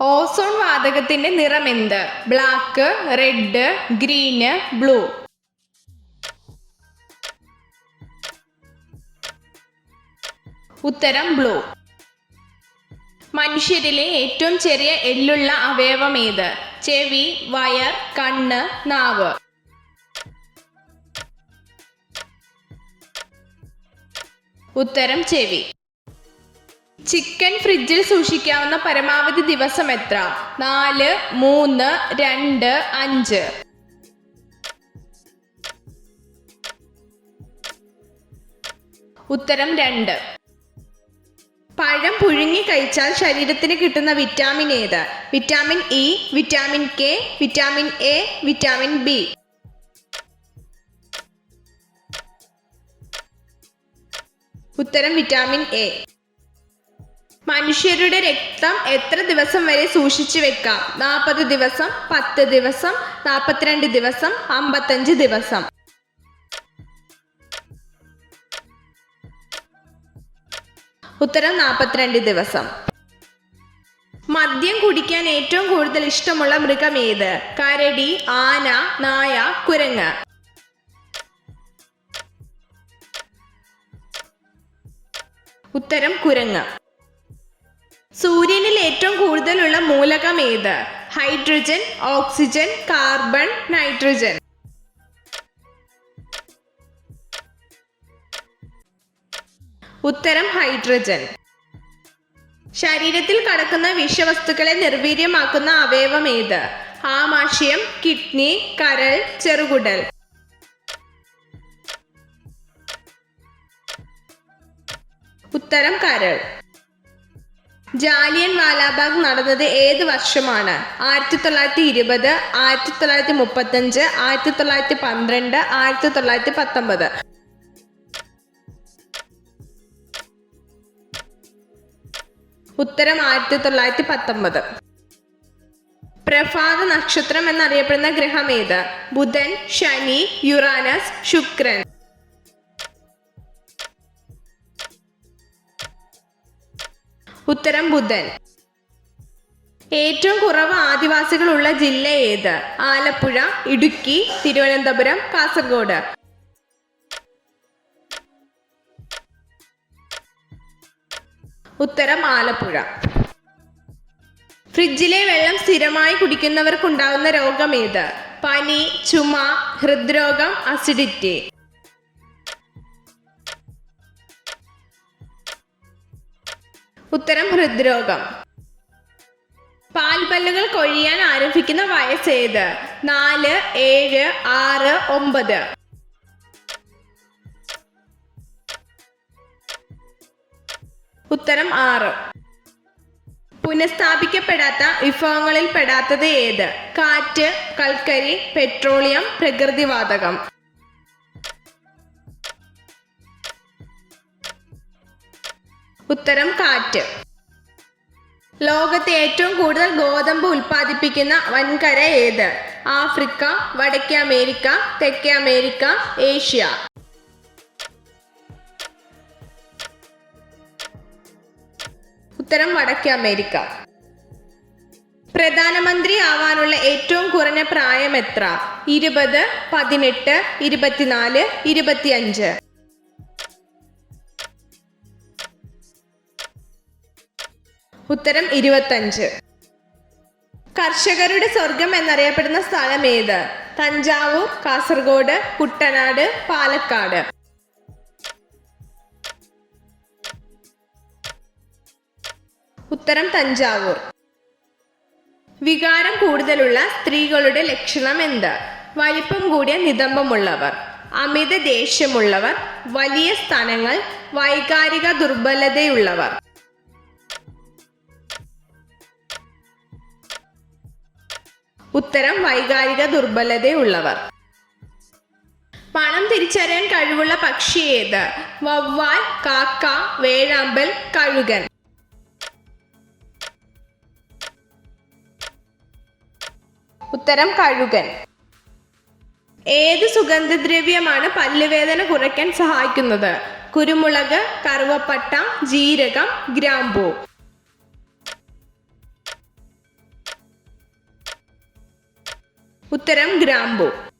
Ozone വാതകത്തിന്റെ നിറം എന്ത്? Black, red, green, blue. ഉത്തരം ബ്ലൂ. മനുഷ്യരിലെ ഏറ്റവും ചെറിയ എല്ലുള്ള അവയവം ഏത്? ചെവി, വയർ, കണ്ണ്, നാവ്. ഉത്തരം ചെവി. ചിക്കൻ ഫ്രിഡ്ജിൽ സൂക്ഷിക്കാവുന്ന പരമാവധി ദിവസം എത്ര? 4, 3, 2, 5. ഉത്തരം 2. പഴം പുഴുങ്ങി കഴിച്ചാൽ ശരീരത്തിന് കിട്ടുന്ന വിറ്റാമിൻ ഏത്? Vitamin E, vitamin K, vitamin A, vitamin B. ഉത്തരം വിറ്റാമിൻ എ. മനുഷ്യരുടെ രക്തം എത്ര ദിവസം വരെ സൂക്ഷിച്ചു വെക്കാം? 40 ദിവസം, 10 ദിവസം, 42 ദിവസം, 55 ദിവസം. ഉത്തരം 42 ദിവസം. മദ്യം കുടിക്കാൻ ഏറ്റവും കൂടുതൽ ഇഷ്ടമുള്ള മൃഗം ഏത്? കരടി, ആന, നായ, കുരങ്ങ്. ഉത്തരം കുരങ്ങ്. സൂര്യനിൽ ഏറ്റവും കൂടുതലുള്ള മൂലകം ഏത്? Hydrogen, oxygen, carbon, nitrogen. ഉത്തരം ഹൈഡ്രജൻ. ശരീരത്തിൽ കടക്കുന്ന വിഷവസ്തുക്കളെ നിർവീര്യമാക്കുന്ന അവയവം ഏത്? ആമാശയം, കിഡ്നി, കരൾ, ചെറുകുടൽ. ഉത്തരം കരൾ. ജാലിയൻ വാലാബാഗ് നടന്നത് ഏത് വർഷമാണ്? 1920, 1935, 1912, 1919. ഉത്തരം 1919. പ്രഭാത നക്ഷത്രം എന്നറിയപ്പെടുന്ന ഗ്രഹം ഏത്? ബുധൻ, ശനി, യുറാനസ്, ശുക്രൻ. ഉത്തരം ബുധൻ. ഏറ്റവും കുറവ് ആദിവാസികളുള്ള ജില്ല ഏത്? ആലപ്പുഴ, ഇടുക്കി, തിരുവനന്തപുരം, കാസർഗോഡ്. ഉത്തരം ആലപ്പുഴ. ഫ്രിഡ്ജിലെ വെള്ളം സ്ഥിരമായി കുടിക്കുന്നവർക്കുണ്ടാകുന്ന രോഗം ഏത്? പനി, ചുമ, ഹൃദ്രോഗം, അസിഡിറ്റി. ഉത്തരം ഹൃദ്രോഗം. പാൽപ്പല്ലുകൾ കൊഴിയാൻ ആരംഭിക്കുന്ന വയസ്സ് ഏത്? 4, 7, 6, 9. ഉത്തരം 6. പുനഃസ്ഥാപിക്കപ്പെടാത്ത വിഭവങ്ങളിൽ പെടാത്തത് ഏത്? കാറ്റ്, കൽക്കരി, പെട്രോളിയം, പ്രകൃതിവാതകം. ഉത്തരം കാറ്റ്. ലോകത്തെ ഏറ്റവും കൂടുതൽ ഗോതമ്പ് ഉൽപ്പാദിപ്പിക്കുന്ന വൻകര ഏത്? ആഫ്രിക്ക, വടക്കേ അമേരിക്ക, തെക്കേ അമേരിക്ക, ഏഷ്യ. ഉത്തരം വടക്കേ അമേരിക്ക. പ്രധാനമന്ത്രി ആവാനുള്ള ഏറ്റവും കുറഞ്ഞ പ്രായം എത്ര? 20, 18, 24, 25. ഉത്തരം 25. കർഷകരുടെ സ്വർഗം എന്നറിയപ്പെടുന്ന സ്ഥലം ഏത്? തഞ്ചാവൂർ, കാസർഗോഡ്, കുട്ടനാട്, പാലക്കാട്. ഉത്തരം തഞ്ചാവൂർ. വികാരം കൂടുതലുള്ള സ്ത്രീകളുടെ ലക്ഷണം എന്ത്? വലിപ്പം കൂടിയ നിതംബമുള്ളവർ, അമിത ദേഷ്യമുള്ളവർ, വലിയ സ്തനങ്ങൾ, വൈകാരിക ദുർബലതയുള്ളവർ. ഉത്തരം വൈകാരിക ദുർബലതയുള്ളവർ. പണം തിരിച്ചറിയാൻ കഴിവുള്ള പക്ഷി ഏത്? വവ്വാൽ, കാക്ക, വേഴാമ്പൽ, കഴുകൻ. ഉത്തരം കഴുകൻ. ഏത് സുഗന്ധദ്രവ്യമാണ് പല്ലുവേദന കുറയ്ക്കാൻ സഹായിക്കുന്നത്? കുരുമുളക്, കറുവപ്പട്ട, ജീരകം, ഗ്രാമ്പൂ. ഉത്തരം ഗ്രാമ്പു.